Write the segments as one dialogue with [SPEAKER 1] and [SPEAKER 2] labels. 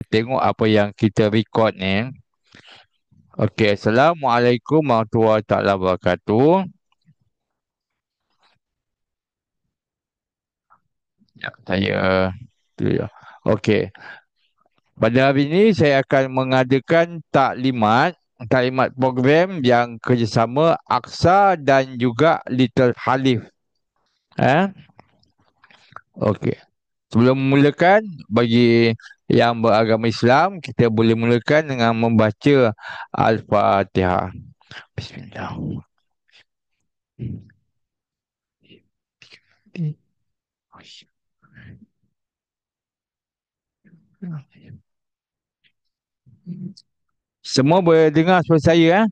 [SPEAKER 1] tengok apa yang kita record ni. Okey, Assalamualaikum warahmatullahi taala wabarakatuh. Ya, ya. Okey, pada hari ini saya akan mengadakan taklimat program yang kerjasama Aqsa dan juga Little Khalif. Eh? Okey. Sebelum memulakan, bagi yang beragama Islam, kita boleh mulakan dengan membaca Al-Fatihah. Bismillah. Semua boleh dengar suara saya, eh?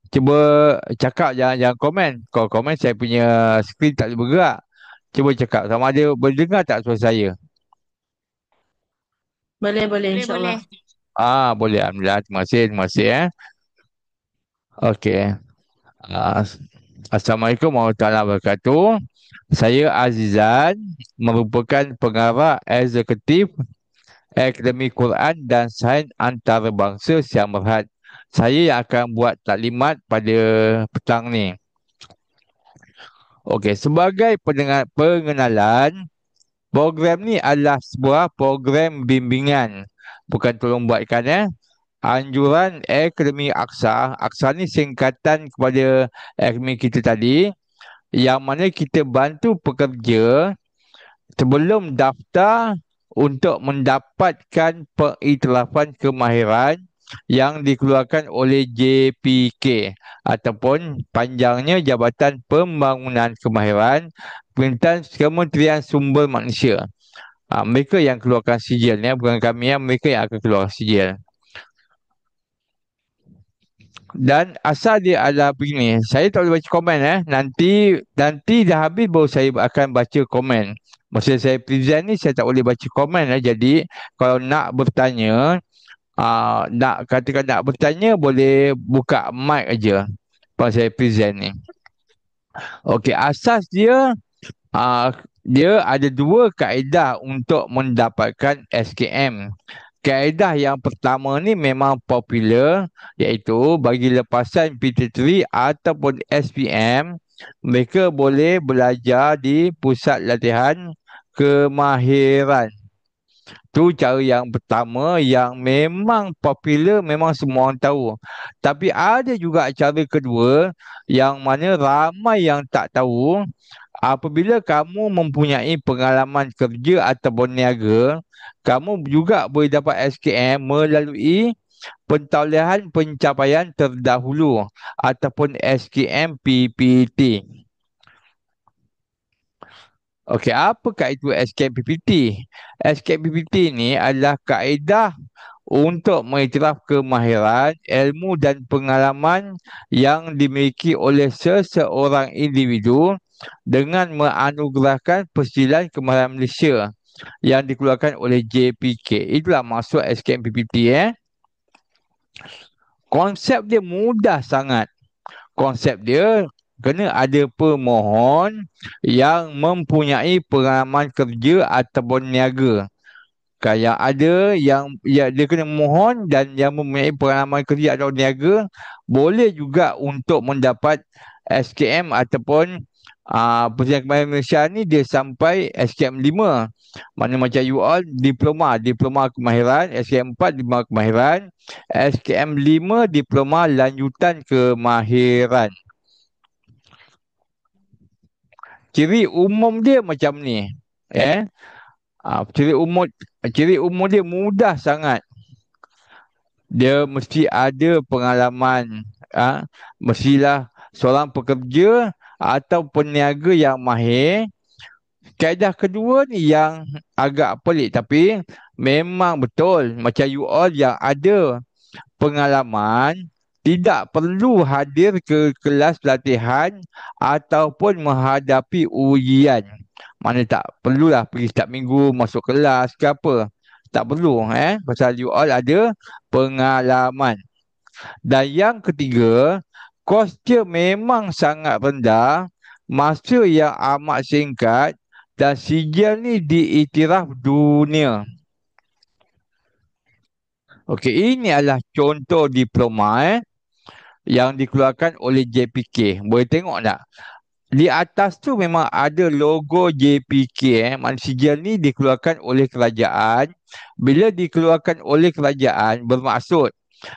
[SPEAKER 1] Cuba cakap, jangan komen. Kalau komen, saya punya skrin tak boleh bergerak. Cuba cakap sama ada boleh dengar tak suara saya.
[SPEAKER 2] Boleh, boleh,
[SPEAKER 1] Boleh, boleh.
[SPEAKER 2] insyaAllah.
[SPEAKER 1] Boleh. Alhamdulillah. Terima kasih, eh. Okey. Ah, Assalamualaikum warahmatullahi wabarakatuh. Saya Azizan, merupakan pengarah eksekutif Akademi Quran dan Sains Antarabangsa Siam Rehat. Saya yang akan buat taklimat pada petang ni. Okey, sebagai pengenalan, program ni adalah sebuah program bimbingan. Bukan tolong buatkan, eh. Anjuran Akademi Aqsa. Aqsa ni singkatan kepada akademi kita tadi, yang mana kita bantu pekerja sebelum daftar untuk mendapatkan pengiktirafan kemahiran yang dikeluarkan oleh JPK ataupun panjangnya Jabatan Pembangunan Kemahiran Kementerian Sumber Manusia. Mereka yang keluarkan sijil ni, bukan kami, mereka yang akan keluar sijil. Dan asal dia adalah begini, saya tak boleh baca komen, eh. Nanti dah habis baru saya akan baca komen. Masa saya present ni saya tak boleh baca komen, eh. Jadi kalau nak bertanya, nak katakan nak bertanya, boleh buka mic aja pas saya present ni. Okey, asas dia, dia ada dua kaedah untuk mendapatkan SKM. Kaedah yang pertama ni memang popular, iaitu bagi lepasan PT3 ataupun SPM, mereka boleh belajar di pusat latihan kemahiran. Tu cara yang pertama yang memang popular, memang semua orang tahu. Tapi ada juga cara kedua yang mana ramai yang tak tahu. Apabila kamu mempunyai pengalaman kerja atau berniaga, kamu juga boleh dapat SKM melalui pentaulihan pencapaian terdahulu ataupun SKM PPT. Okey, apakah itu SKM PPT? SKM PPT ni adalah kaedah untuk mengiktiraf kemahiran, ilmu dan pengalaman yang dimiliki oleh seseorang individu dengan menganugerahkan Persediaan Kemahiran Malaysia yang dikeluarkan oleh JPK. Itulah maksud SKM PPT, eh. Konsep dia mudah sangat. Konsep dia, kena ada pemohon yang mempunyai pengalaman kerja ataupun niaga. Kayak ada yang dia kena mohon, dan yang mempunyai pengalaman kerja atau niaga boleh juga untuk mendapat SKM ataupun Persediaan Kemahiran Malaysia ni dia sampai SKM 5. Mana macam you all diploma kemahiran, SKM 4 diploma kemahiran, SKM 5 diploma lanjutan kemahiran. Ciri umum dia macam ni, eh. Ah, ciri umum dia mudah sangat. Dia mesti ada pengalaman, mestilah seorang pekerja atau peniaga yang mahir. Kaedah kedua ni yang agak pelik, tapi memang betul, macam you all yang ada pengalaman tidak perlu hadir ke kelas latihan ataupun menghadapi ujian. Mana tak perlulah pergi setiap minggu masuk kelas ke apa. Tak perlu, pasal you all ada pengalaman. Dan yang ketiga, kos dia memang sangat rendah, masa yang amat singkat, dan sijil ni diiktiraf dunia. Okey, ini adalah contoh diploma yang dikeluarkan oleh JPK. Boleh tengok tak? Di atas tu memang ada logo JPK Maknanya sijil ni dikeluarkan oleh kerajaan. Bila dikeluarkan oleh kerajaan bermaksud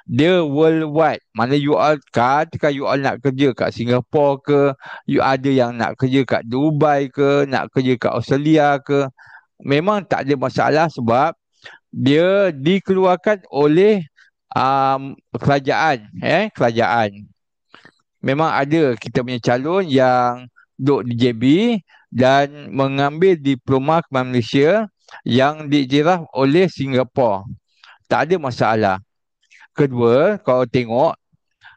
[SPEAKER 1] dia worldwide. Mana you all katakan you all nak kerja kat Singapura ke, you ada yang nak kerja kat Dubai ke, nak kerja kat Australia ke, memang tak ada masalah sebab dia dikeluarkan oleh kerajaan. Kerajaan. Memang ada kita punya calon yang duduk di JB dan mengambil diploma Kebangsaan Malaysia yang diiktiraf oleh Singapura. Tak ada masalah. Kedua, kalau tengok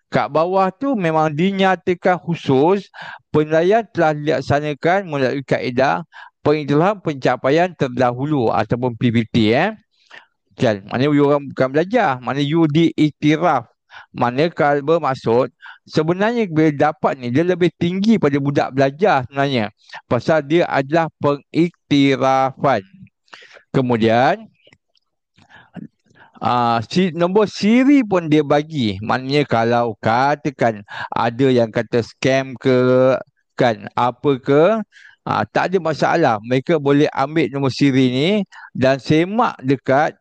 [SPEAKER 1] kat bawah tu memang dinyatakan khusus penilaian telah dilaksanakan melalui kaedah pengiktirafan pencapaian terdahulu ataupun PPT. Kan? Maknanya you orang bukan belajar. Maknanya you diiktiraf. Maknanya kalau bermaksud sebenarnya bila dapat ni dia lebih tinggi pada budak belajar sebenarnya. Pasal dia adalah pengiktirafan. Kemudian nombor siri pun dia bagi. Maknanya kalau katakan ada yang kata scam ke, kan, apa ke, tak ada masalah. Mereka boleh ambil nombor siri ni dan semak dekat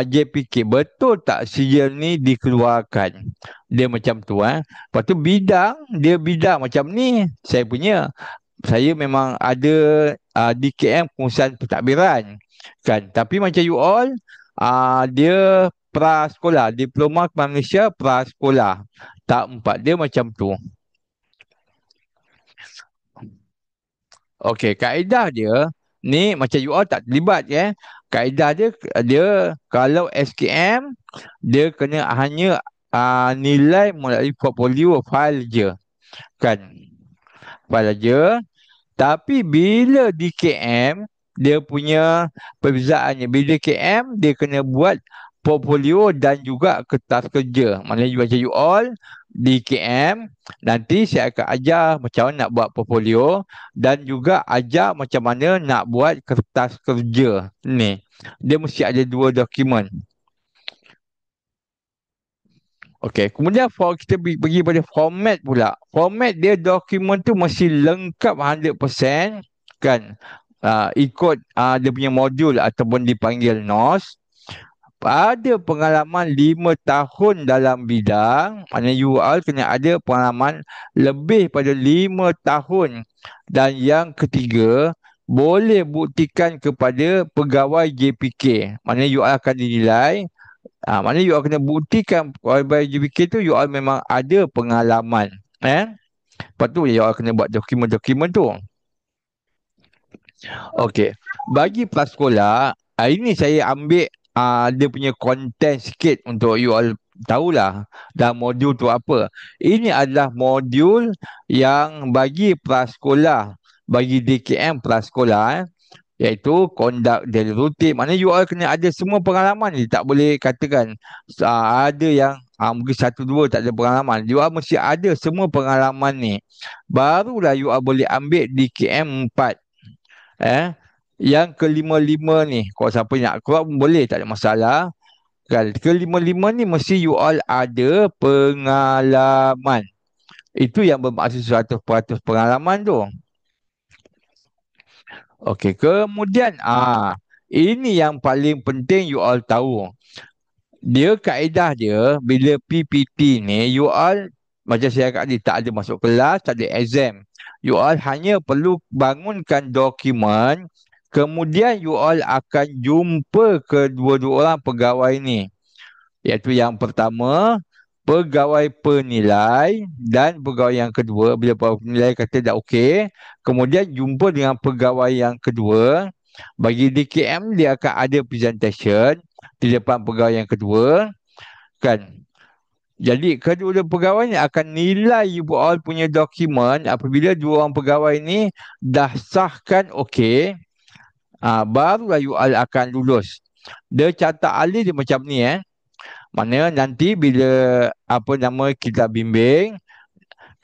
[SPEAKER 1] JPK. Betul tak sijil ni dikeluarkan? Dia macam tu. Lepas tu bidang, dia bidang macam ni. Saya punya. Saya memang ada di KM pengurusan pentadbiran. Kan? Tapi macam you all, dia prasekolah, diploma Kebangsaan Malaysia prasekolah. Tak empat dia macam tu. Okey, kaedah dia ni macam you all tak terlibat Kaedah dia dia kalau SKM dia kena hanya nilai melalui portfolio file je. Kan? File je. Tapi bila di KM, dia punya perbezaannya. Bila KM, dia kena buat portfolio dan juga kertas kerja. Maknanya you macam you all di KM, nanti saya akan ajar macam mana nak buat portfolio dan juga ajar macam mana nak buat kertas kerja. Ni, dia mesti ada dua dokumen. Okey, kemudian kita pergi pada format pula. Format dia dokumen tu mesti lengkap 100% kan. Ikut dia punya modul ataupun dipanggil NOS. Ada pengalaman 5 tahun dalam bidang, maknanya you all kena ada pengalaman lebih pada 5 tahun. Dan yang ketiga, boleh buktikan kepada pegawai JPK. Maknanya you all akan dinilai. Maknanya you all kena buktikan pegawai JPK tu you all memang ada pengalaman. Lepas tu you all kena buat dokumen-dokumen tu. Okey. Bagi prasekolah, ini saya ambil dia punya konten sikit untuk you all tahulah dalam modul tu apa. Ini adalah modul yang bagi prasekolah, bagi DKM prasekolah iaitu conduct daily routine. Maknanya you all kena ada semua pengalaman ni. Tak boleh katakan ada yang mungkin satu dua tak ada pengalaman. You all mesti ada semua pengalaman ni. Barulah you all boleh ambil DKM 4. Yang kelima-lima ni, kalau siapa nak keluar pun boleh, tak ada masalah. Kan, kelima-lima ni mesti you all ada pengalaman. Itu yang bermaksud 100% pengalaman tu. Okey, kemudian ini yang paling penting you all tahu. Dia kaedah dia bila PPT ni you all macam saya kata tadi tak ada masuk kelas, tak ada exam. You all hanya perlu bangunkan dokumen, kemudian you all akan jumpa kedua-dua orang pegawai ni. Iaitu yang pertama pegawai penilai dan pegawai yang kedua. Bila pegawai penilai kata dah okey, kemudian jumpa dengan pegawai yang kedua. Bagi DKM dia akan ada presentation di depan pegawai yang kedua, kan. Jadi kedua-dua pegawai ni akan nilai you all punya dokumen. Apabila dua orang pegawai ni dah sahkan okey, barulah you all akan lulus. Dia catat alih dia macam ni Mana nanti bila kita bimbing,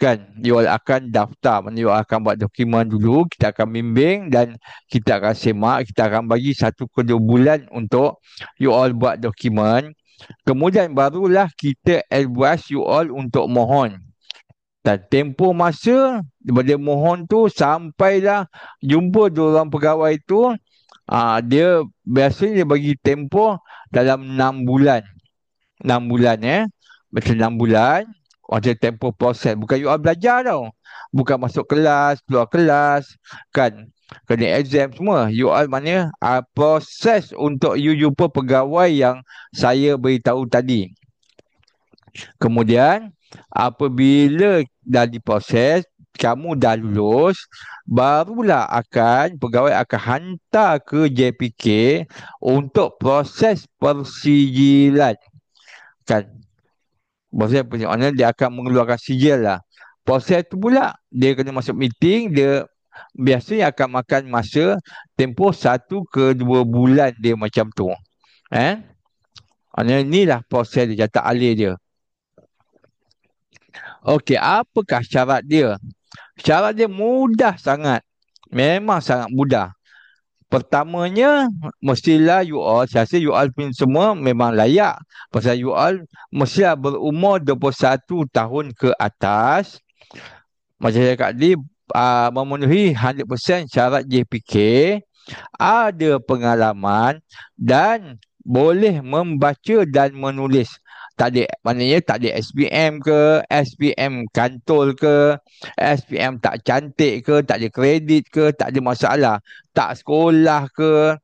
[SPEAKER 1] kan, you all akan daftar. Mana you all akan buat dokumen dulu, kita akan bimbing dan kita akan semak, kita akan bagi 1 ke 2 bulan untuk you all buat dokumen. Kemudian barulah kita advise you all untuk mohon. Dan tempoh masa daripada mohon tu sampailah jumpa dua orang pegawai tu, dia biasanya dia bagi tempoh dalam 6 bulan. 6 bulan Macam 6 bulan macam tempoh proses. Bukan you all belajar tau. Bukan masuk kelas, keluar kelas. Kan. Kena exam semua. You all mana proses untuk you jumpa pegawai yang saya beritahu tadi. Kemudian apabila dah diproses, kamu dah lulus, barulah pegawai akan hantar ke JPK untuk proses persijilan. Kan? Proses persijilan dia akan mengeluarkan sijil lah. Proses tu pula dia kena masuk meeting, dia biasanya akan makan masa tempoh 1 ke 2 bulan dia macam tu. Inilah proses dia, jatah alih dia. Okey, apakah syarat dia? Syarat dia mudah sangat. Memang sangat mudah. Pertamanya, mestilah you all, saya rasa you all pun semua memang layak. Pasal you all mestilah berumur 21 tahun ke atas. Macam saya kata tadi, memenuhi 100% syarat JPK, ada pengalaman dan boleh membaca dan menulis. Tak ada, maknanya tak ada SPM ke, SPM kantol ke, SPM tak cantik ke, tak ada kredit ke, tak ada masalah. Tak sekolah ke,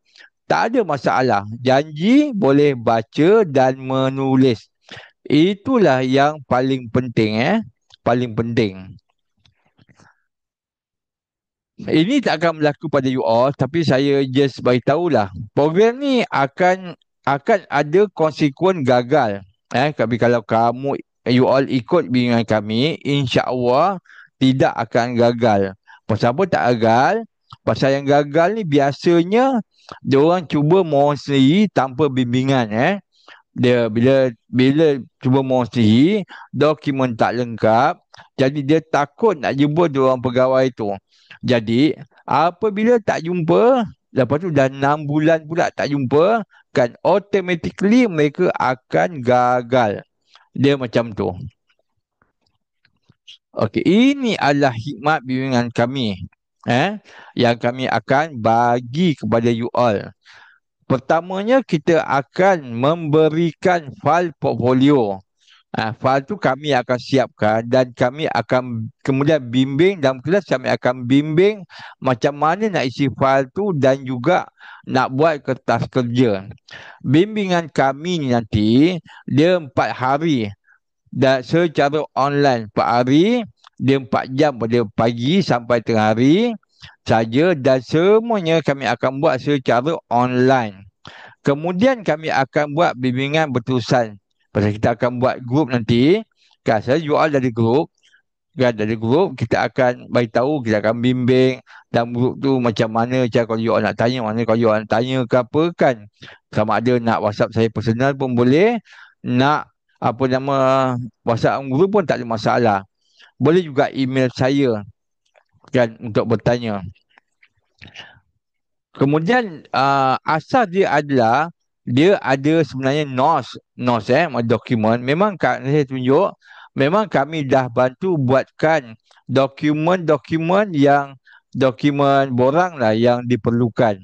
[SPEAKER 1] tak ada masalah. Janji boleh baca dan menulis. Itulah yang paling penting. Paling penting. Ini tak akan berlaku pada you all, tapi saya just beritahulah. Program ni akan ada konsekuen gagal. Tapi kalau kamu you all ikut bimbingan kami, insya-Allah tidak akan gagal. Pasal apa tak gagal? Pasal yang gagal ni biasanya dia orang cuba mohon sendiri tanpa bimbingan. Dia bila cuba mohon sendiri, dokumen tak lengkap, jadi dia takut nak jumpa dua orang pegawai tu. Jadi apabila tak jumpa, lepas tu dah 6 bulan pula tak jumpa, kan automatically mereka akan gagal. Dia macam tu. Okey, ini adalah hikmat bimbingan kami. Yang kami akan bagi kepada you all. Pertamanya kita akan memberikan file portfolio. File tu kami akan siapkan dan kami akan kemudian bimbing dalam kelas, kami akan bimbing macam mana nak isi file tu dan juga nak buat kertas kerja. Bimbingan kami ni nanti dia 4 hari dan secara online 4 hari, dia 4 jam pada pagi sampai tengah hari saja dan semuanya kami akan buat secara online. Kemudian kami akan buat bimbingan berterusan. Pasal kita akan buat grup nanti. Kan, saya you all dari grup. Kan, dari grup kita akan beritahu, kita akan bimbing dalam grup tu macam mana cara kalau you all nak tanya, mana kalau you all nak tanya ke apa kan. Sama ada nak WhatsApp saya personal pun boleh. Nak apa nama WhatsApp grup pun tak ada masalah. Boleh juga email saya kan untuk bertanya. Kemudian asas dia adalah dia ada sebenarnya NOS dokumen. Memang saya tunjuk, memang kami dah bantu buatkan dokumen-dokumen yang dokumen borang lah yang diperlukan.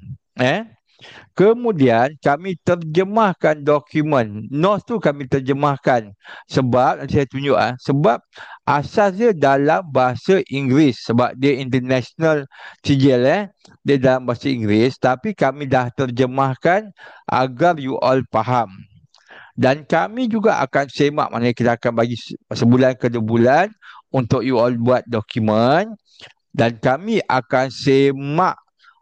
[SPEAKER 1] Kemudian kami terjemahkan dokumen. NOS tu kami terjemahkan. Sebab, nanti saya tunjuk sebab asas dia dalam bahasa Inggeris. Sebab dia international sijil dia dalam bahasa Inggeris. Tapi kami dah terjemahkan agar you all faham. Dan kami juga akan semak, maknanya kita akan bagi sebulan ke 2 bulan untuk you all buat dokumen. Dan kami akan semak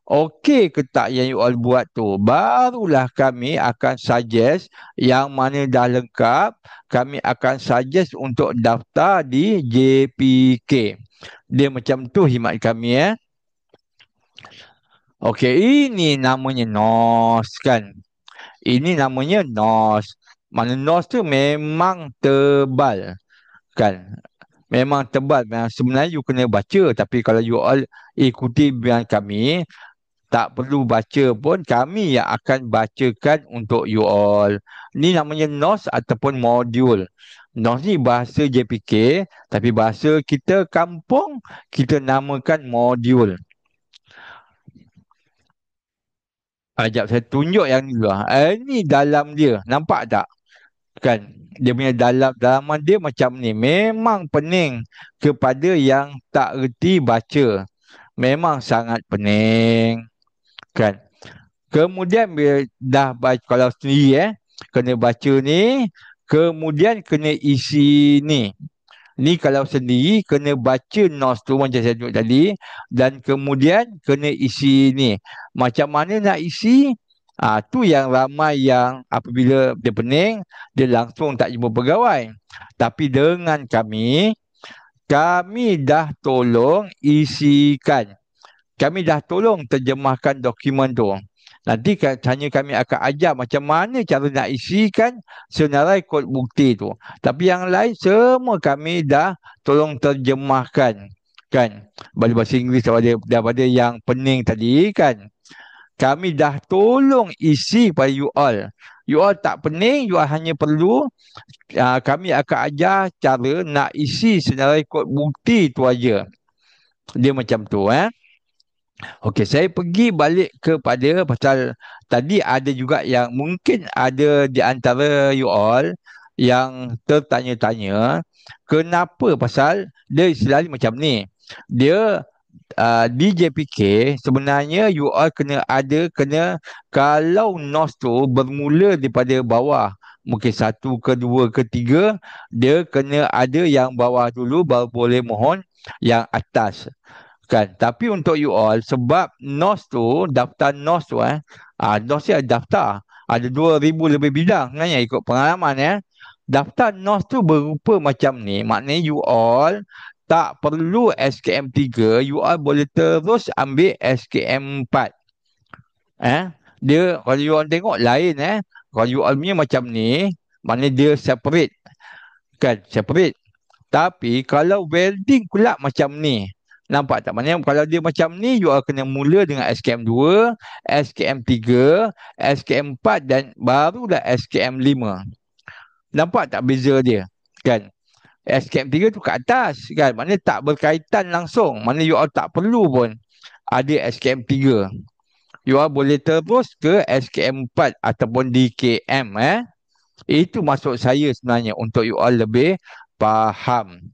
[SPEAKER 1] okey ke tak yang you all buat tu. Barulah kami akan suggest yang mana dah lengkap. Kami akan suggest untuk daftar di JPK. Dia macam tu khidmat kami. Okey, ini namanya NOS kan. Ini namanya NOS. Mana NOS tu memang tebal kan. Memang tebal. Sebenarnya you kena baca. Tapi kalau you all ikuti bimbingan kami, Tak perlu baca pun, kami yang akan bacakan untuk you all. Ni namanya NOS ataupun modul. NOS ni bahasa JPK, tapi bahasa kita kampung, kita namakan modul. Ajak saya tunjuk yang ni dulu. Ni dalam dia. Nampak tak? Kan? Dia punya dalaman dia macam ni. Memang pening kepada yang tak reti baca. Memang sangat pening. Kan? Kemudian bila dah baca kalau sendiri kena baca ni, kemudian kena isi ni. Ni kalau sendiri kena baca nos tu macam saya tunjuk tadi, dan kemudian kena isi ni. Macam mana nak isi? Tu yang ramai yang apabila dia pening, dia langsung tak jumpa pegawai. Tapi dengan kami dah tolong isikan. Kami dah tolong terjemahkan dokumen tu. Nanti hanya kami akan ajar macam mana cara nak isikan senarai kod bukti tu. Tapi yang lain semua kami dah tolong terjemahkan. Kan? Bahasa Inggeris daripada yang pening tadi kan. Kami dah tolong isi pada you all. You all tak pening, you all hanya perlu kami akan ajar cara nak isi senarai kod bukti tu aja. Dia macam tu Okey, saya pergi balik kepada pasal tadi ada juga yang mungkin ada di antara you all yang tertanya-tanya kenapa pasal dia istilahnya macam ni. Dia di JPK sebenarnya you all kena kalau NOS tu bermula daripada bawah mungkin satu ke dua ke tiga dia kena ada yang bawah dulu baru boleh mohon yang atas. Kan, tapi untuk you all sebab NOS tu daftar NOS tu NOS ni ada daftar ada 2,000 lebih bidang sebenarnya ikut pengalaman daftar NOS tu berupa macam ni, maknanya you all tak perlu SKM 3, you all boleh terus ambil SKM 4 dia kalau you all tengok lain kalau you all punya macam ni maknanya dia separate kan, separate. Tapi kalau welding pula macam ni. Nampak tak? Maknanya kalau dia macam ni, you all kena mula dengan SKM 2, SKM 3, SKM 4 dan barulah SKM 5. Nampak tak beza dia? Kan? SKM 3 tu kat atas kan? Maknanya tak berkaitan langsung. Maknanya you all tak perlu pun ada SKM 3. You all boleh terus ke SKM 4 ataupun DKM Itu maksud saya sebenarnya untuk you all lebih faham.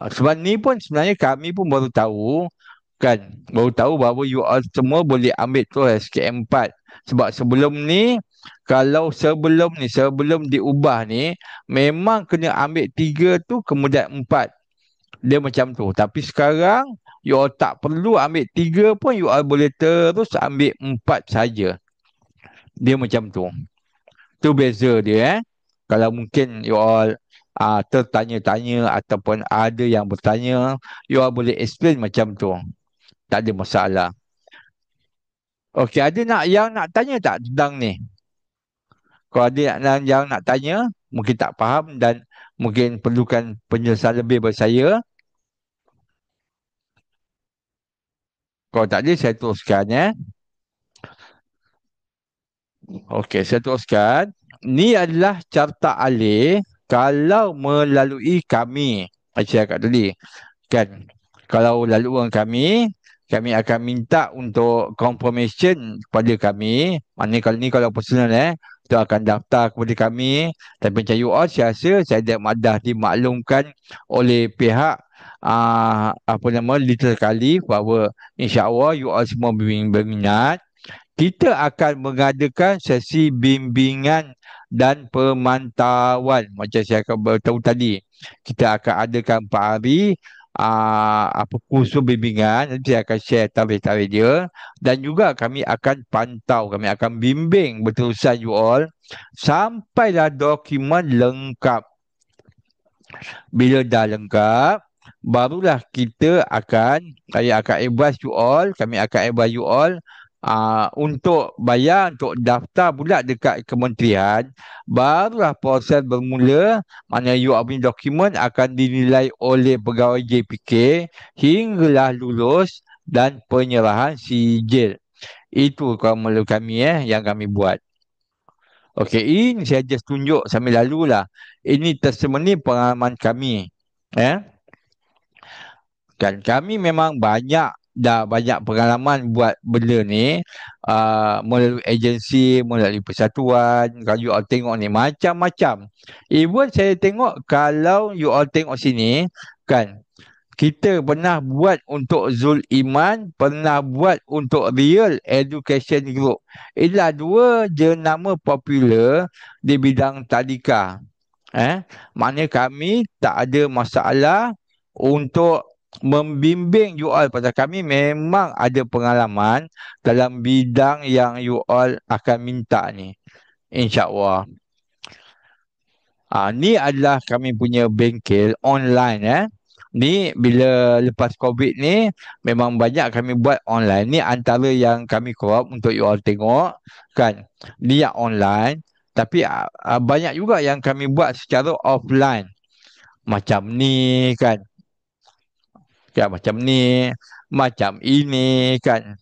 [SPEAKER 1] Sebab ni pun sebenarnya kami pun baru tahu kan, baru tahu bahawa you all semua boleh ambil tu SKM 4. Sebab sebelum ni kalau sebelum diubah ni memang kena ambil 3 tu kemudian 4. Dia macam tu. Tapi sekarang you all tak perlu ambil 3 pun, you all boleh terus ambil 4 saja. Dia macam tu. Tu beza dia Kalau mungkin you all tertanya-tanya ataupun ada yang bertanya, you all boleh explain macam tu. Tak ada masalah. Okey, ada yang nak tanya tak tentang ni? Kalau ada yang nak tanya, mungkin tak faham dan mungkin perlukan penjelasan lebih dari saya. Kalau tak ada, saya teruskan Okey, saya teruskan. Ni adalah carta alih kalau melalui kami. Macam saya cakap tadi. Kan? Kalau laluan kami akan minta untuk confirmation kepada kami. Maknanya kalau ni kalau personal kita akan daftar kepada kami. Tapi macam you all, saya rasa saya dah dimaklumkan oleh pihak Little Khalif bahawa insya-Allah you all semua berminat. Kita akan mengadakan sesi bimbingan dan pemantauan macam saya akan beritahu tadi. Kita akan adakan 4 hari kursus bimbingan. Nanti saya akan share tarikh-tarikh dia dan juga kami akan pantau, kami akan bimbing berterusan you all sampailah dokumen lengkap. Bila dah lengkap, barulah saya akan advise you all, kami akan advise you all untuk bayar untuk daftar pula dekat kementerian. Barulah proses bermula. Mana you punya dokumen akan dinilai oleh pegawai JPK hinggalah lulus dan penyerahan sijil. Itu kalau kami yang kami buat. Okey, ini saya just tunjuk sambil lalu lah. Ini testimoni pengalaman kami. Eh? Kan kami memang dah banyak pengalaman buat benda ni, melalui agensi, melalui persatuan. Kalau you all tengok ni macam-macam. Even saya tengok, kalau you all tengok sini kan, kita pernah buat untuk Zul Iman, pernah buat untuk Real Education Group. Inilah dua jenama popular di bidang tadika. Maknanya kami tak ada masalah untuk membimbing you all, pasal kami memang ada pengalaman dalam bidang yang you all akan minta ni, insya-Allah. Ni adalah kami punya bengkel online. Ni bila lepas COVID ni memang banyak kami buat online. Ni antara yang kami crop untuk you all tengok kan. Ni yang online, tapi banyak juga yang kami buat secara offline. Macam ni kan. Kan macam ni, macam ini kan.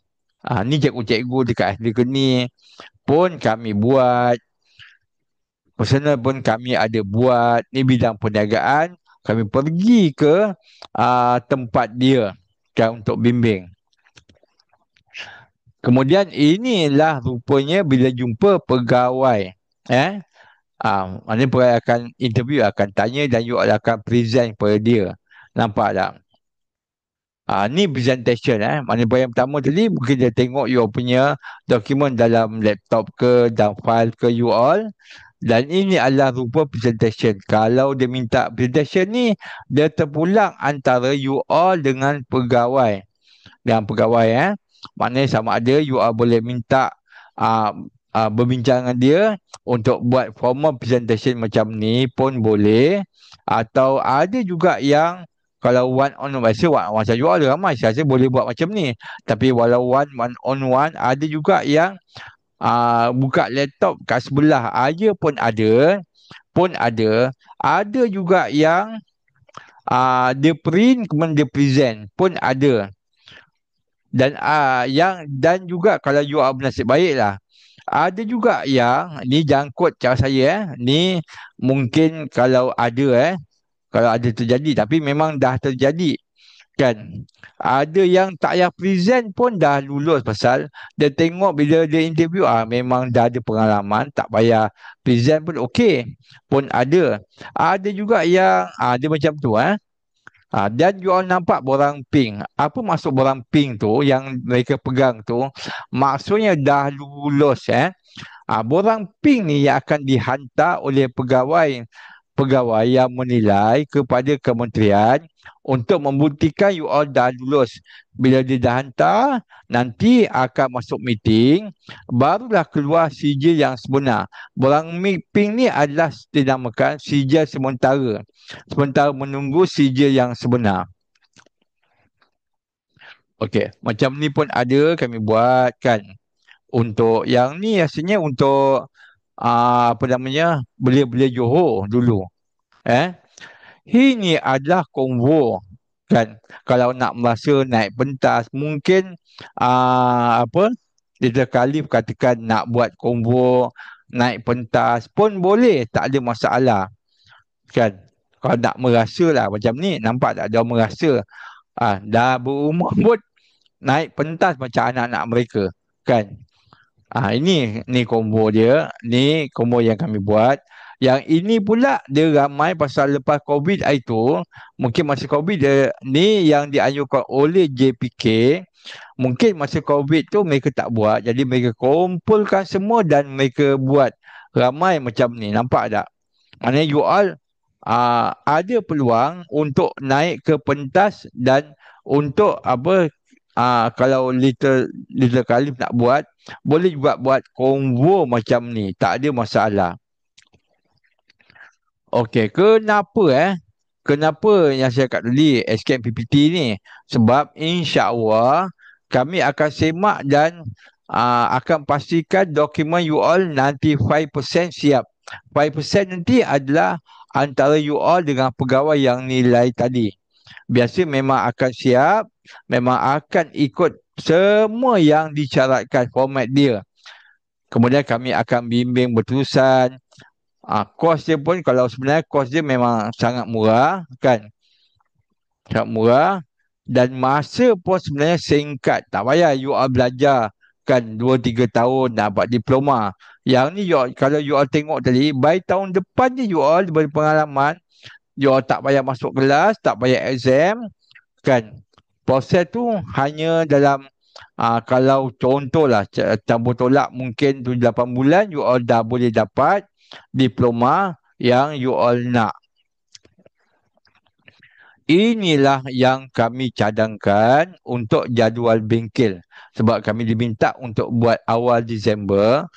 [SPEAKER 1] Ni cikgu-cikgu dekat SD ni pun kami buat. Personal pun kami ada buat. Ni bidang perniagaan. Kami pergi ke tempat dia kan untuk bimbing. Kemudian inilah rupanya bila jumpa pegawai. Maknanya pegawai akan interview, akan tanya dan you akan present kepada dia. Nampak tak? Ni presentation. Maknanya yang pertama tadi mungkin dia tengok you punya dokumen dalam laptop ke, dalam file ke you all. Dan ini adalah rupa presentation. Kalau dia minta presentation ni, dia terpulang antara you all dengan pegawai. Dengan pegawai. Maknanya sama ada you all boleh minta berbincang dengan dia untuk buat formal presentation macam ni pun boleh. Atau ada juga yang kalau one on one, biasa one on one saya ada ramai, saya rasa boleh buat macam ni. Tapi walau one on one, ada juga yang buka laptop kat sebelah aja pun ada. Ada juga yang dia print kemudian dia present pun ada. Dan juga kalau you bernasib baik lah, ada juga yang ni jangkut cara saya. Ni mungkin kalau ada terjadi, tapi memang dah terjadi kan. Ada yang tak payah present pun dah lulus, pasal dia tengok bila dia interview memang dah ada pengalaman, tak payah present pun okey. Pun ada. Ada juga yang dia macam tu. Dan you all nampak borang pink. Apa maksud borang pink tu yang mereka pegang tu? Maksudnya dah lulus. Borang pink ni yang akan dihantar oleh pegawai yang menilai kepada kementerian untuk membuktikan you all dah lulus. Bila dia dah hantar, nanti akan masuk meeting, barulah keluar sijil yang sebenar. Borang pink ni adalah dinamakan sijil sementara. Sementara menunggu sijil yang sebenar. Okey, macam ni pun ada kami buat kan. Untuk yang ni asalnya untuk apa namanya, belia-belia Johor dulu. Ini adalah konvo kan. Kalau nak merasa naik pentas, mungkin apa, dia kali katakan nak buat konvo naik pentas pun boleh, tak ada masalah kan. Kalau nak merasa lah macam ni, nampak tak dia merasa dah berumur pun naik pentas macam anak-anak mereka kan. Ini combo dia. Ni combo yang kami buat. Yang ini pula dia ramai pasal lepas COVID itu. Mungkin masa COVID dia, ni yang dianjurkan oleh JPK. Mungkin masa COVID tu mereka tak buat. Jadi mereka kumpulkan semua dan mereka buat ramai macam ni. Nampak tak? Maknanya you all ada peluang untuk naik ke pentas dan untuk apa, kalau Little Khalif nak buat, boleh juga buat konvo macam ni, tak ada masalah. Okey, kenapa yang saya kat tadi SKM PPT ni? Sebab insya-Allah kami akan semak dan akan pastikan dokumen you all nanti 5% siap. 5% nanti adalah antara you all dengan pegawai yang nilai tadi. Biasa memang akan siap, memang akan ikut semua yang disyaratkan format dia. Kemudian kami akan bimbing berterusan. Kos dia pun, kalau sebenarnya kos dia memang sangat murah kan, sangat murah, dan masa pun sebenarnya singkat, tak payah you all belajar kan 2 3 tahun nak dapat diploma. Yang ni you all, kalau you all tengok tadi, by tahun depan ni you all berpengalaman, you all tak payah masuk kelas, tak payah exam kan. Proses tu hanya dalam kalau contohlah campur tolak mungkin 7 8 bulan you all dah boleh dapat diploma yang you all nak. Inilah yang kami cadangkan untuk jadual bengkel. Sebab kami diminta untuk buat awal Disember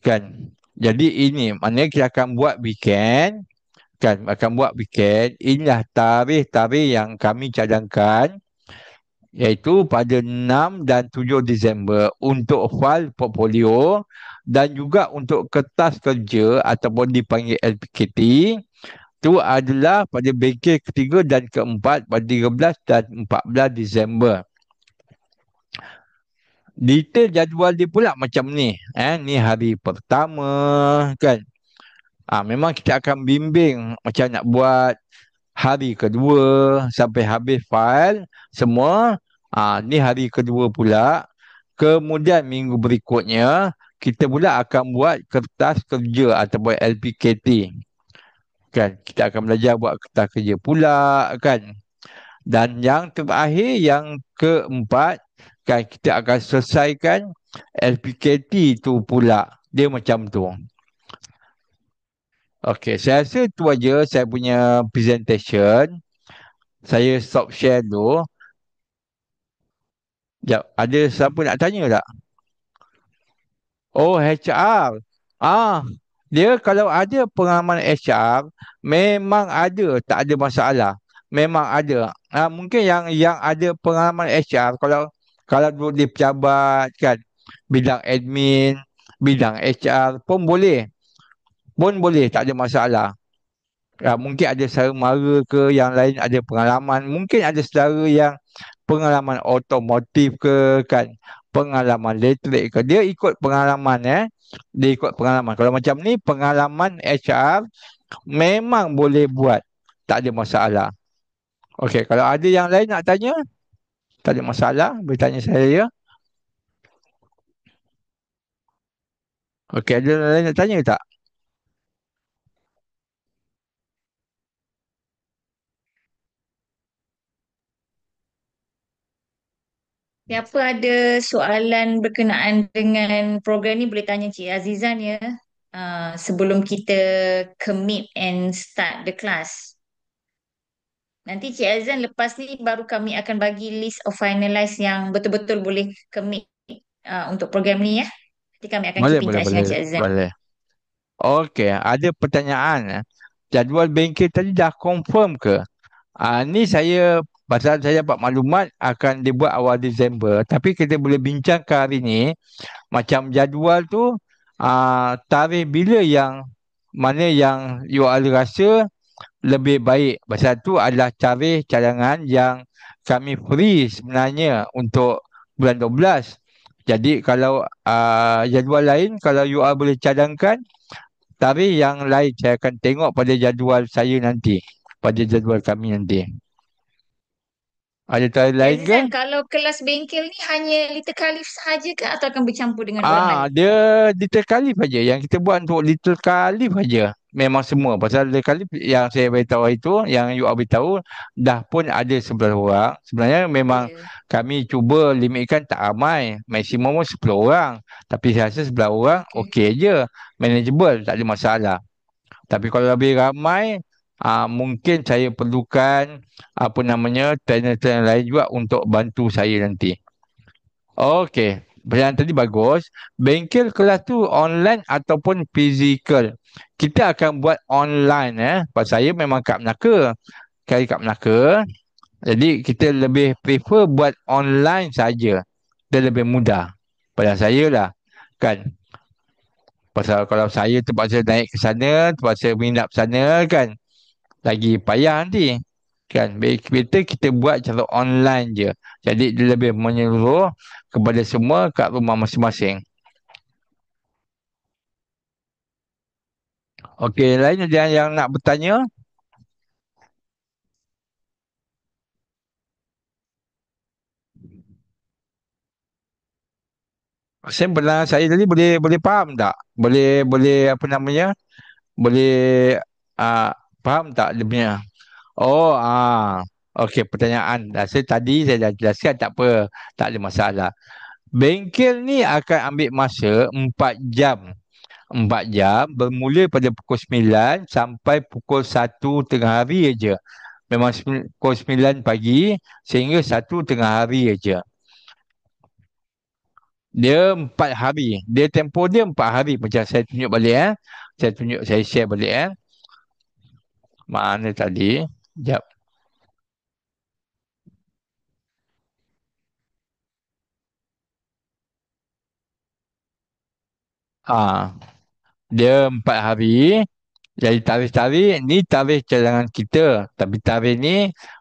[SPEAKER 1] kan. Jadi ini maknanya kita akan buat weekend kan, akan buat weekend. Inilah tarikh-tarikh yang kami cadangkan, iaitu pada 6 dan 7 Disember untuk file portfolio dan juga untuk kertas kerja ataupun dipanggil LPKT. Itu adalah pada bengkel ketiga dan keempat pada 13 dan 14 Disember. Detail jadual dia pula macam ni. Ni hari pertama kan. Memang kita akan bimbing macam nak buat hari kedua sampai habis file semua. Ni hari kedua pula. Kemudian minggu berikutnya kita pula akan buat kertas kerja ataupun LPKT. Kan, kita akan belajar buat kertas kerja pula kan. Dan yang terakhir, yang keempat, kan kita akan selesaikan LPKT tu pula. Dia macam tu. Okey, saya rasa tu aja saya punya presentation. Saya stop share dulu. Sekejap, ada siapa nak tanya tak? Oh, HR. Ah, dia kalau ada pengalaman HR, memang ada, tak ada masalah. Memang ada. Mungkin yang ada pengalaman HR, kalau duduk di pejabat kan, bidang admin, bidang HR pun boleh. Pun boleh, tak ada masalah. Mungkin ada saudara mara ke, yang lain ada pengalaman. Mungkin ada saudara yang pengalaman otomotif ke kan, pengalaman elektrik ke. Dia ikut pengalaman Dia ikut pengalaman. Kalau macam ni pengalaman HR memang boleh buat. Tak ada masalah. Okey, kalau ada yang lain nak tanya, tak ada masalah, boleh tanya saya ya. Okey, ada yang lain nak tanya tak?
[SPEAKER 2] Siapa ada soalan berkenaan dengan program ni boleh tanya Cik Azizan ya. Sebelum kita commit and start the class. Nanti Cik Azizan lepas ni baru kami akan bagi list of finalize yang betul-betul boleh commit untuk program ni ya. Nanti kami akan
[SPEAKER 1] Boleh,
[SPEAKER 2] keep in
[SPEAKER 1] boleh,
[SPEAKER 2] touch
[SPEAKER 1] boleh,
[SPEAKER 2] dengan Cik Azizan.
[SPEAKER 1] boleh. Okey, ada pertanyaan. Jadual bengkel tadi dah confirm ke? Ni saya, pasal saya dapat maklumat akan dibuat awal Disember. Tapi kita boleh bincangkan hari ni. Macam jadual tu, tarikh bila yang, mana yang you all rasa lebih baik. Pasal tu adalah tarikh cadangan yang kami free sebenarnya untuk bulan 12. Jadi kalau jadual lain, kalau you all boleh cadangkan, tarikh yang lain saya akan tengok pada jadual saya nanti. Pada jadual kami nanti. Ada tarikh
[SPEAKER 2] Cik
[SPEAKER 1] lain ke?
[SPEAKER 2] Azizan, kalau kelas bengkel ni hanya Little Khalif sahaja ke atau akan bercampur dengan orang lain?
[SPEAKER 1] Dia Little Khalif aja. Yang kita buat untuk Little Khalif aja. Memang semua. Pasal Little Khalif yang saya beritahu itu, yang you all beritahu, dah pun ada 11 orang. Sebenarnya memang
[SPEAKER 2] Ya.
[SPEAKER 1] kami cuba limitkan tak ramai. Maksimum pun 10 orang. Tapi saya rasa 11 orang
[SPEAKER 2] Okey.
[SPEAKER 1] okey je. Manageable, tak ada masalah. Tapi kalau lebih ramai, mungkin saya perlukan apa namanya, trainer-trainer lain juga untuk bantu saya nanti. Okey, yang tadi bagus. Bengkel kelas tu online ataupun fizikal? Kita akan buat online Pasal saya memang kat Melaka. Kali kat Melaka. Jadi kita lebih prefer buat online saja. Dia lebih mudah. Pada saya lah. Kan? Pasal kalau saya terpaksa naik ke sana, terpaksa menginap sana kan. Lagi payah nanti. Kan, better kita buat cara online je. Jadi dia lebih menyeluruh kepada semua kat rumah masing-masing. Okey, lain ada yang nak bertanya? Saya tadi boleh boleh faham tak? Boleh boleh apa namanya? Boleh ah, faham tak dia punya? Oh, okey, pertanyaan. Saya tadi saya dah jelaskan, tak apa, tak ada masalah. Bengkel ni akan ambil masa 4 jam. 4 jam bermula pada pukul 9 sampai pukul 1 tengah hari aja. Memang pukul 9 pagi sehingga 1 tengah hari aja. Dia 4 hari. Dia tempoh dia 4 hari. Macam saya tunjuk balik saya share balik Mana tadi? Jap. Ah, dia 4 hari. Jadi tarikh-tarikh ni tarikh cadangan kita. Tapi tarikh ni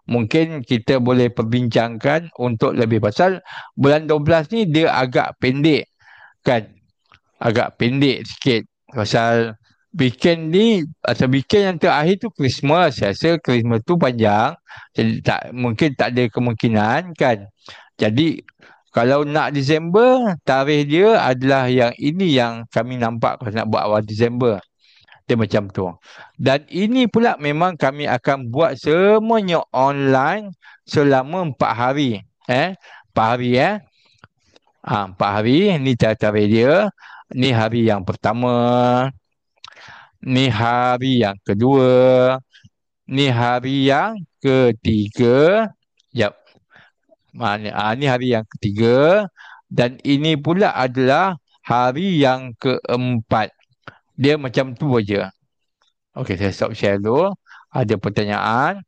[SPEAKER 1] mungkin kita boleh perbincangkan untuk lebih pasal bulan 12 ni dia agak pendek kan. Agak pendek sikit. Pasal weekend ni atau weekend yang terakhir tu Christmas. Saya rasa Christmas tu panjang. Jadi mungkin tak ada kemungkinan kan. Jadi kalau nak Disember, tarikh dia adalah yang ini yang kami nampak kalau nak buat awal Disember. Dia macam tu. Dan ini pula memang kami akan buat semuanya online selama 4 hari. 4 hari 4 hari ni tarikh dia. Ni hari yang pertama, ni hari yang kedua, ni hari yang ketiga. Jap. Ni hari yang ketiga dan ini pula adalah hari yang keempat. Dia macam tu aja. Okey, saya stop share dulu. Ada pertanyaan?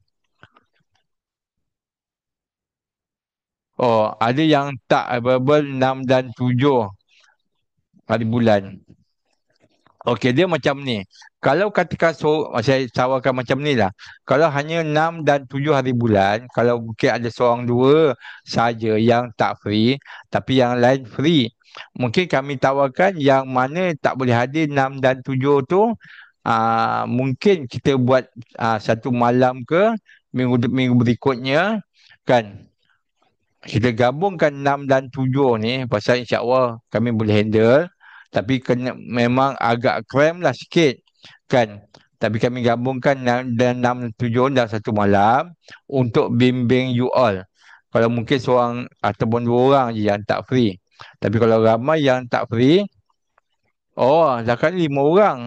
[SPEAKER 1] Oh, ada yang tak available 6 dan 7 hari bulan. Okey, dia macam ni. Kalau katakan saya tawarkan macam ni lah. Kalau hanya 6 dan 7 hari bulan, kalau mungkin ada seorang dua saja yang tak free, tapi yang lain free. Mungkin kami tawarkan yang mana tak boleh hadir 6 dan 7 tu, mungkin kita buat satu malam ke minggu berikutnya kan. Kita gabungkan 6 dan 7 ni pasal insya-Allah kami boleh handle. Tapi kena memang agak kram lah sikit kan. Tapi kami gabungkan 6 dan 6 dan 7 dalam satu malam untuk bimbing you all. Kalau mungkin seorang ataupun dua orang je yang tak free. Tapi kalau ramai yang tak free, oh, dah kan 5 orang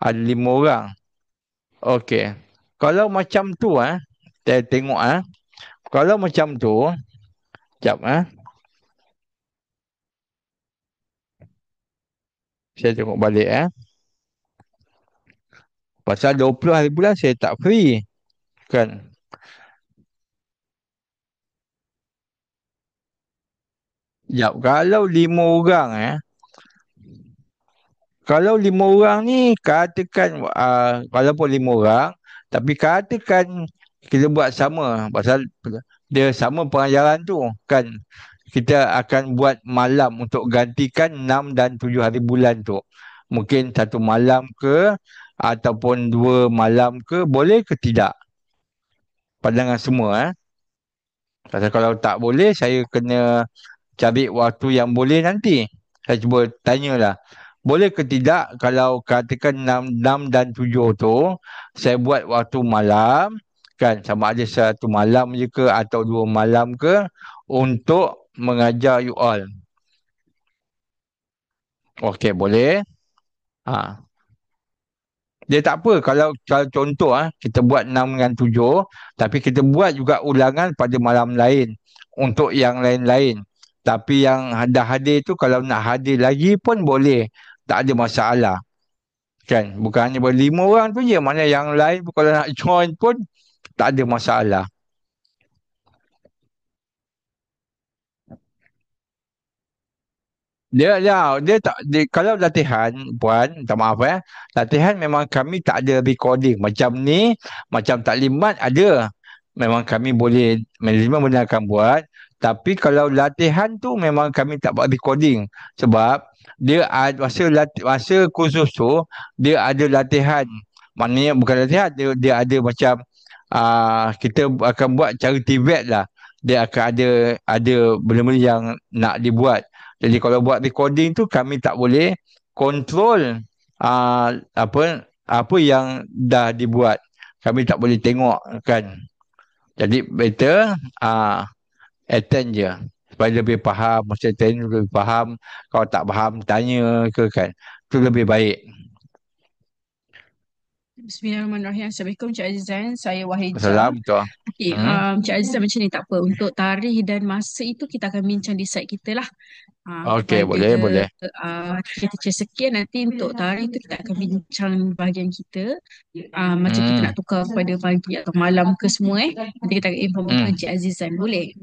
[SPEAKER 1] Ada 5 orang. Okey. Kalau macam tu saya tengok kalau macam tu, jap saya tengok balik Pasal 20 hari bulan saya tak free kan. Jap, kalau 5 orang kalau 5 orang ni katakan walaupun 5 orang tapi katakan kita buat sama pasal dia sama pengajaran tu kan. Kita akan buat malam untuk gantikan 6 dan 7 hari bulan tu. Mungkin satu malam ke ataupun 2 malam ke, boleh ke tidak? Pandangan semua Pasal kalau tak boleh, saya kena cari waktu yang boleh nanti. Saya cuba tanyalah. Boleh ke tidak kalau katakan 6 dan 7 tu, saya buat waktu malam, kan, sama ada satu malam je ke atau 2 malam ke, untuk mengajar you all. Okey, boleh. Ha. Dia tak apa kalau contoh kita buat 6 dengan 7 tapi kita buat juga ulangan pada malam lain untuk yang lain-lain. Tapi yang dah hadir tu kalau nak hadir lagi pun boleh. Tak ada masalah. Kan? Bukan hanya berlima orang tu je. Mana yang lain pun kalau nak join pun tak ada masalah. Dia tak kalau latihan puan, minta maaf latihan memang kami tak ada recording macam ni, macam taklimat ada. memang kami boleh, manajemen benarkan buat, tapi kalau latihan tu memang kami tak buat recording sebab dia ada masa kursus tu dia ada latihan. Maknanya bukan latihan, dia ada macam kita akan buat cara tibet lah. Dia akan ada benda-benda yang nak dibuat. Jadi kalau buat recording tu kami tak boleh kontrol apa yang dah dibuat. Kami tak boleh tengok kan. Jadi better attend je supaya lebih faham. Masa attend lebih faham. Kalau tak faham tanya ke kan. Itu lebih baik.
[SPEAKER 3] Bismillahirrahmanirrahim. Assalamualaikum Cik Azizan. Saya Wahija.
[SPEAKER 1] Salam tu.
[SPEAKER 3] Okey, Cik Azizan macam ni tak apa. Untuk tarikh dan masa itu kita akan bincang di site kita lah.
[SPEAKER 1] Okey,
[SPEAKER 3] Kepada
[SPEAKER 1] boleh.
[SPEAKER 3] teacher sekian nanti untuk tarikh tu kita akan bincang bahagian kita. Macam kita nak tukar pada pagi atau malam ke semua Nanti kita akan inform Cik Azizan. Boleh?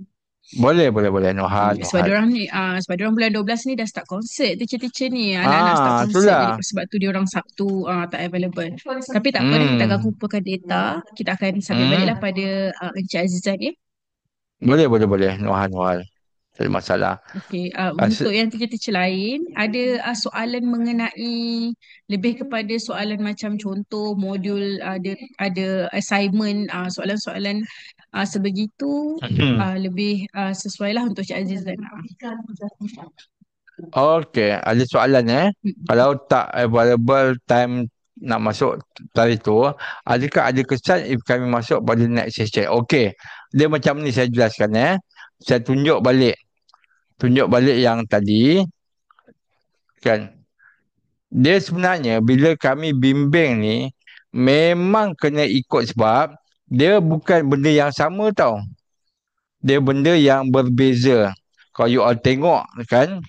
[SPEAKER 1] Boleh. Nohal.
[SPEAKER 3] Sebab diorang ni sebab diorang bulan 12 ni dah start konsert teacher-teacher ni, anak-anak start konsert,
[SPEAKER 1] Itulah.
[SPEAKER 3] jadi sebab tu diorang Sabtu tak available. Tapi tak apa dah, kita akan kumpulkan data, kita akan submit balik lah pada Encik Azizan ya.
[SPEAKER 1] Boleh. Nohal. Tak ada masalah.
[SPEAKER 3] Okey, untuk yang teacher-teacher lain ada soalan mengenai lebih kepada soalan macam contoh modul, ada assignment, soalan-soalan sebegitu, lebih sesuai lah untuk Cik Azizan.
[SPEAKER 1] Okey, ada soalan Kalau tak available time nak masuk tarikh tu, adakah ada kesan if kami masuk pada next session? Okey. Dia macam ni saya jelaskan Saya tunjuk balik. Yang tadi kan. Dia sebenarnya bila kami bimbing ni memang kena ikut sebab dia bukan benda yang sama tau. Dia benda yang berbeza. Kalau you all tengok kan,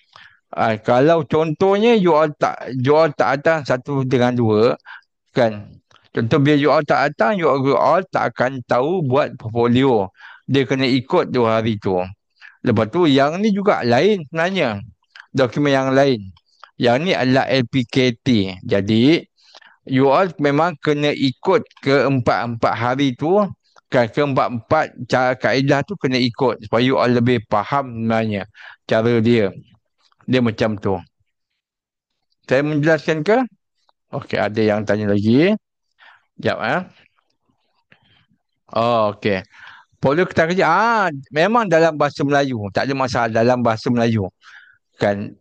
[SPEAKER 1] kalau contohnya you all tak datang satu dengan dua kan. Contoh bila you all tak datang, you all tak akan tahu buat portfolio. Dia kena ikut 2 hari tu. Lepas tu yang ni juga lain sebenarnya. Dokumen yang lain. Yang ni adalah LPKT. Jadi you all memang kena ikut ke empat hari tu kan, ke empat cara kaedah tu kena ikut supaya you all lebih faham sebenarnya cara dia macam tu. Saya menjelaskan ke? Okey, ada yang tanya lagi. Sekejap okey. Polio ketan kerja. Memang dalam bahasa Melayu. Tak ada masalah dalam bahasa Melayu. Kan.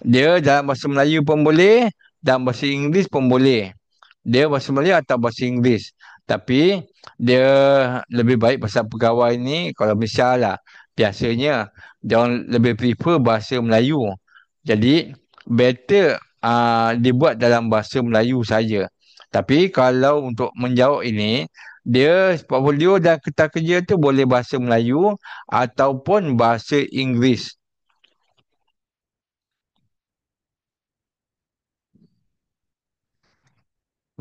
[SPEAKER 1] Dia dalam bahasa Melayu pun boleh. Dalam bahasa Inggeris pun boleh. Dia bahasa Melayu atau bahasa Inggeris. Tapi dia lebih baik bahasa pegawai ni. Kalau misalnya biasanya dia orang lebih prefer bahasa Melayu. Jadi better dibuat dalam bahasa Melayu saja. Tapi kalau untuk menjawab ini, dia portfolio dan kertas kerja tu boleh bahasa Melayu ataupun bahasa Inggeris.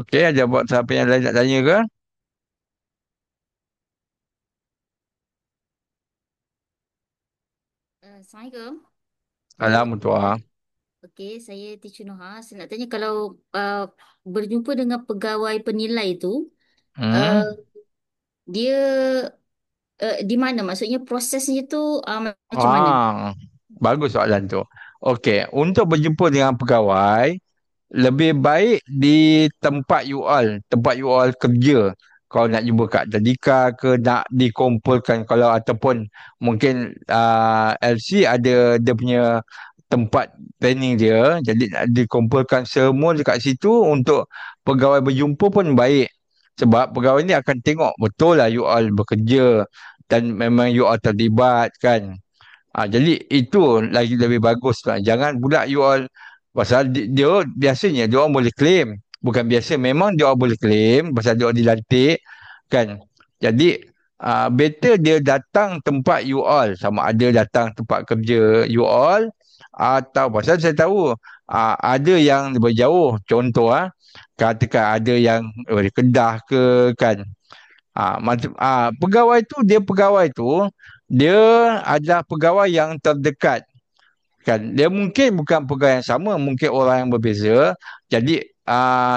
[SPEAKER 1] Okey, ada buat siapa yang lain nak tanya ke?
[SPEAKER 4] Assalamualaikum.
[SPEAKER 1] Salam tuan.
[SPEAKER 4] Okey, saya Teacher Noha. Saya nak tanya kalau berjumpa dengan pegawai penilai tu, dia di mana? Maksudnya prosesnya tu macam mana?
[SPEAKER 1] Bagus soalan tu. Okey, untuk berjumpa dengan pegawai, lebih baik di tempat you all kerja. Kalau nak jumpa kat tadika ke nak dikumpulkan, kalau ataupun mungkin LC ada dia punya tempat training dia, jadi nak dikumpulkan semua dekat situ untuk pegawai berjumpa pun baik. Sebab pegawai ni akan tengok betul lah you all bekerja dan memang you all terlibat kan. Jadi itu lagi lebih bagus lah. Jangan pula you all, pasal dia biasanya dia orang boleh claim. Bukan biasa, memang dia orang boleh claim pasal dia orang dilantik kan. Jadi better dia datang tempat you all, sama ada datang tempat kerja you all atau pasal saya tahu ada yang lebih jauh. Contoh katakan ada yang dari Kedah ke kan. Pegawai tu dia adalah pegawai yang terdekat kan. Dia mungkin bukan pegawai yang sama, mungkin orang yang berbeza. Jadi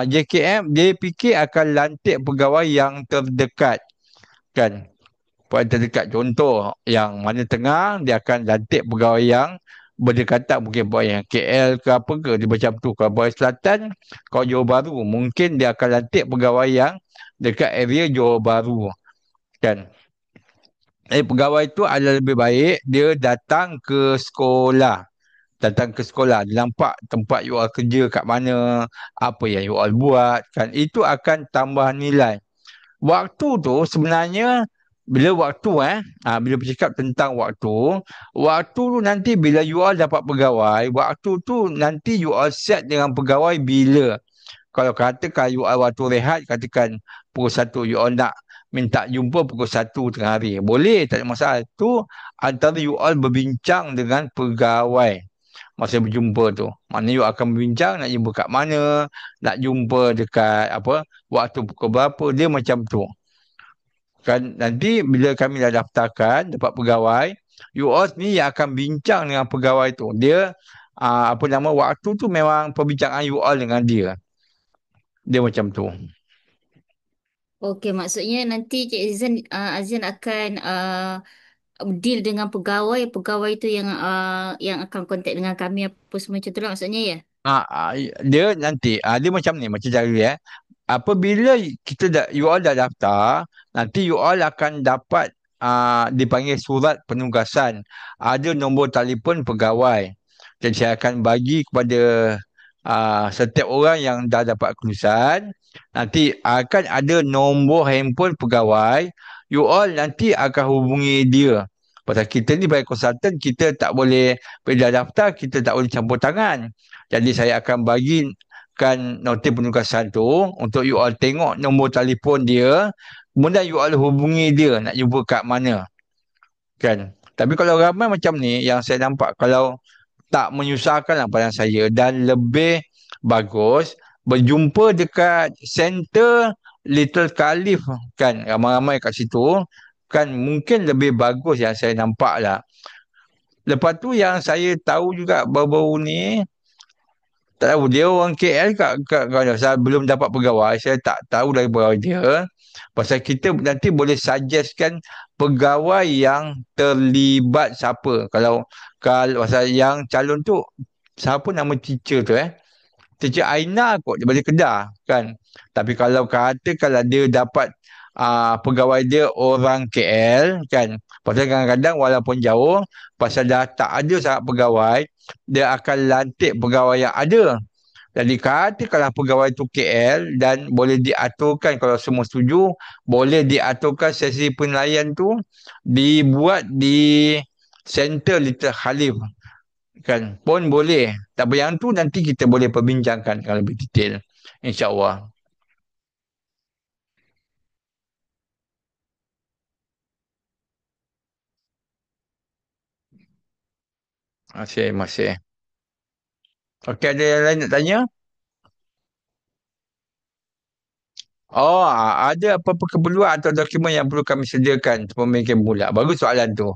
[SPEAKER 1] JKM dia fikir akan lantik pegawai yang terdekat kan. poin terdekat. Contoh yang mana tengah, dia akan lantik pegawai yang berdekatan, mungkin poin yang KL ke apa ke, dia macam tu. Kalau poin selatan, kalau Johor Bahru, mungkin dia akan lantik pegawai yang dekat area Johor Bahru kan. Pegawai tu adalah lebih baik dia datang ke sekolah. Datang ke sekolah, dia nampak tempat you all kerja kat mana, apa yang you all buat kan. Itu akan tambah nilai. Waktu tu sebenarnya, bila waktu bila bercakap tentang waktu tu nanti bila you all dapat pegawai, waktu tu nanti you all set dengan pegawai bila. Kalau katakan you all waktu rehat, katakan pukul 1, you all nak minta jumpa pukul 1 tengah hari. Boleh, tak ada masalah. Tu antara you all berbincang dengan pegawai masa berjumpa tu. Maknanya you akan berbincang nak jumpa kat mana, nak jumpa dekat apa, waktu pukul berapa, dia macam tu. Kan nanti bila kami dah daftarkan, dapat pegawai, you all ni yang akan bincang dengan pegawai tu. Dia waktu tu memang perbincangan you all dengan dia. Dia macam tu.
[SPEAKER 4] Okey, maksudnya nanti Cik Azizan, Azizan akan deal dengan pegawai tu yang akan kontak dengan kami apa semua macam tu lah maksudnya ya?
[SPEAKER 1] Dia nanti dia macam ni, macam cara dia. Apabila you all dah daftar, nanti you all akan dapat dipanggil surat penugasan. Ada nombor telefon pegawai. Jadi saya akan bagi kepada setiap orang yang dah dapat kelulusan. Nanti akan ada nombor handphone pegawai. You all nanti akan hubungi dia. Pasal kita ni sebagai konsultan, kita tak boleh, bila dah daftar, kita tak boleh campur tangan. Jadi saya akan bagikan notis penugasan tu untuk you all tengok nombor telefon dia. Kemudian you all hubungi dia nak jumpa kat mana. Kan? Tapi kalau ramai macam ni, yang saya nampak kalau tak menyusahkan lah pada saya, dan lebih bagus berjumpa dekat center Little Khalif kan, ramai-ramai kat situ kan, mungkin lebih bagus yang saya nampak lah. Lepas tu yang saya tahu juga baru-baru ni, tak tahu dia orang KL saya belum dapat pegawai, saya tak tahu dari pegawai dia. Pasal kita nanti boleh suggestkan pegawai yang terlibat siapa. Kalau pasal yang calon tu, siapa nama teacher tu Teacher Aina kot, dia balik Kedah kan. Tapi kalau katakanlah dia dapat pegawai dia orang KL kan. Pasal kadang-kadang walaupun jauh, pasal dah tak ada sangat pegawai, dia akan lantik pegawai yang ada. Jadi katakanlah pegawai tu KL dan boleh diaturkan, kalau semua setuju, boleh diaturkan sesi penilaian tu dibuat di Center Little Khalif kan, pun boleh. Tak apa, yang tu nanti kita boleh perbincangkan dengan lebih detail, insya-Allah. Masih. Okey, ada yang lain nak tanya? Oh, ada apa-apa keperluan atau dokumen yang perlu kami sediakan pemikiran pula? Bagus soalan tu.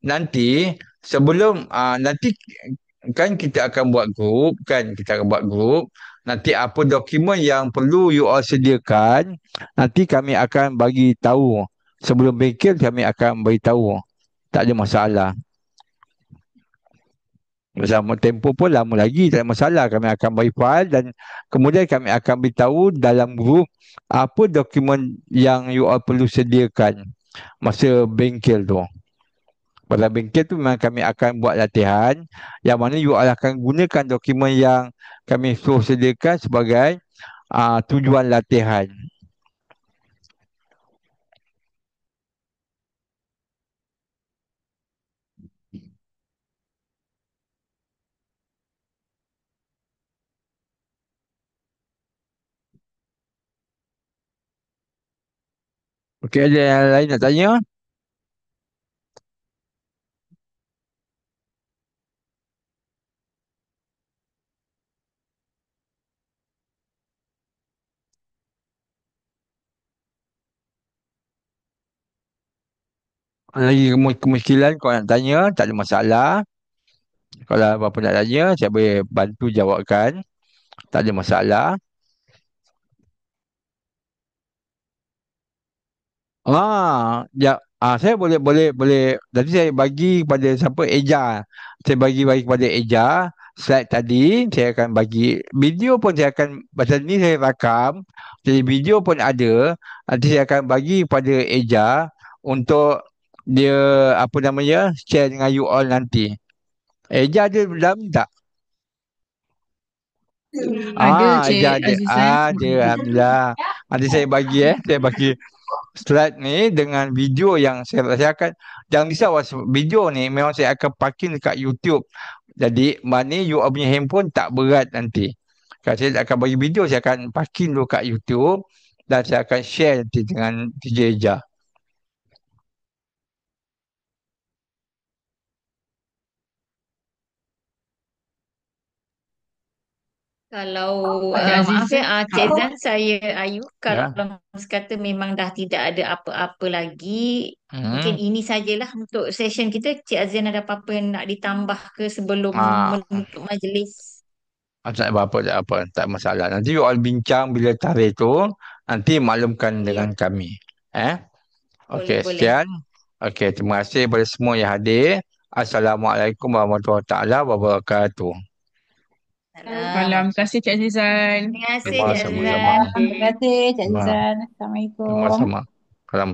[SPEAKER 1] Nanti sebelum nanti kan kita akan buat grup kan, nanti apa dokumen yang perlu you all sediakan, nanti kami akan bagi tahu. Sebelum bengkel kami akan beritahu. Tak ada masalah. Bersama tempoh pun lama lagi, tak ada masalah. Kami akan bagi file dan kemudian kami akan beritahu dalam grup apa dokumen yang you all perlu sediakan masa bengkel tu. Pada bengkel tu memang kami akan buat latihan yang mana you all akan gunakan dokumen yang kami suruh sediakan sebagai tujuan latihan. Okey, ada yang lain nak tanya? Lagi kemuskilan kalau nak tanya, tak ada masalah. Kalau apa-apa nak tanya, saya boleh bantu jawabkan. Tak ada masalah. Ya, Saya boleh. Tadi saya bagi kepada siapa Eja. Saya bagi kepada Eja slide tadi. Saya akan bagi video pun saya akan pasal ni saya rakam. Jadi video pun ada. Nanti saya akan bagi kepada Eja untuk dia apa namanya share dengan you all nanti. Eja ada dalam tak?
[SPEAKER 3] Ada Cik
[SPEAKER 1] Eja ada.
[SPEAKER 3] Azizan.
[SPEAKER 1] Ada. Alhamdulillah. Nanti saya bagi saya bagi slide ni dengan video yang saya akan jangan risau video ni memang saya akan parking dekat YouTube. Jadi mana you all punya handphone tak berat nanti. Kalau saya akan bagi video saya akan parking dulu kat YouTube dan saya akan share nanti dengan DJ Eja.
[SPEAKER 2] Kalau
[SPEAKER 3] Cik
[SPEAKER 2] maaf
[SPEAKER 3] Azizan.
[SPEAKER 2] ya, Cik Zan, saya Ayu.
[SPEAKER 1] Ya.
[SPEAKER 2] Kalau sekata memang dah tidak ada apa-apa lagi, mungkin
[SPEAKER 1] Hmm.
[SPEAKER 2] ini sajalah untuk session kita. Cik Azan ada apa-apa nak ditambah ke sebelum
[SPEAKER 1] Ah,
[SPEAKER 2] menutup majlis?
[SPEAKER 1] tak apa-apa, tak apa, tak masalah. Nanti you all bincang bila tarikh tu, nanti maklumkan
[SPEAKER 2] Ya,
[SPEAKER 1] dengan kami. Okey,
[SPEAKER 2] boleh.
[SPEAKER 1] sekian. Okey, terima kasih kepada semua yang hadir. Assalamualaikum warahmatullahi wabarakatuh.
[SPEAKER 3] Terima kasih Cik Azizan.
[SPEAKER 2] Terima kasih, Cik
[SPEAKER 1] Sama-sama.
[SPEAKER 2] Azan.
[SPEAKER 5] Terima kasih Cik
[SPEAKER 1] Sama-
[SPEAKER 5] Zizan. Assalamualaikum.
[SPEAKER 1] Sama-sama. Salam.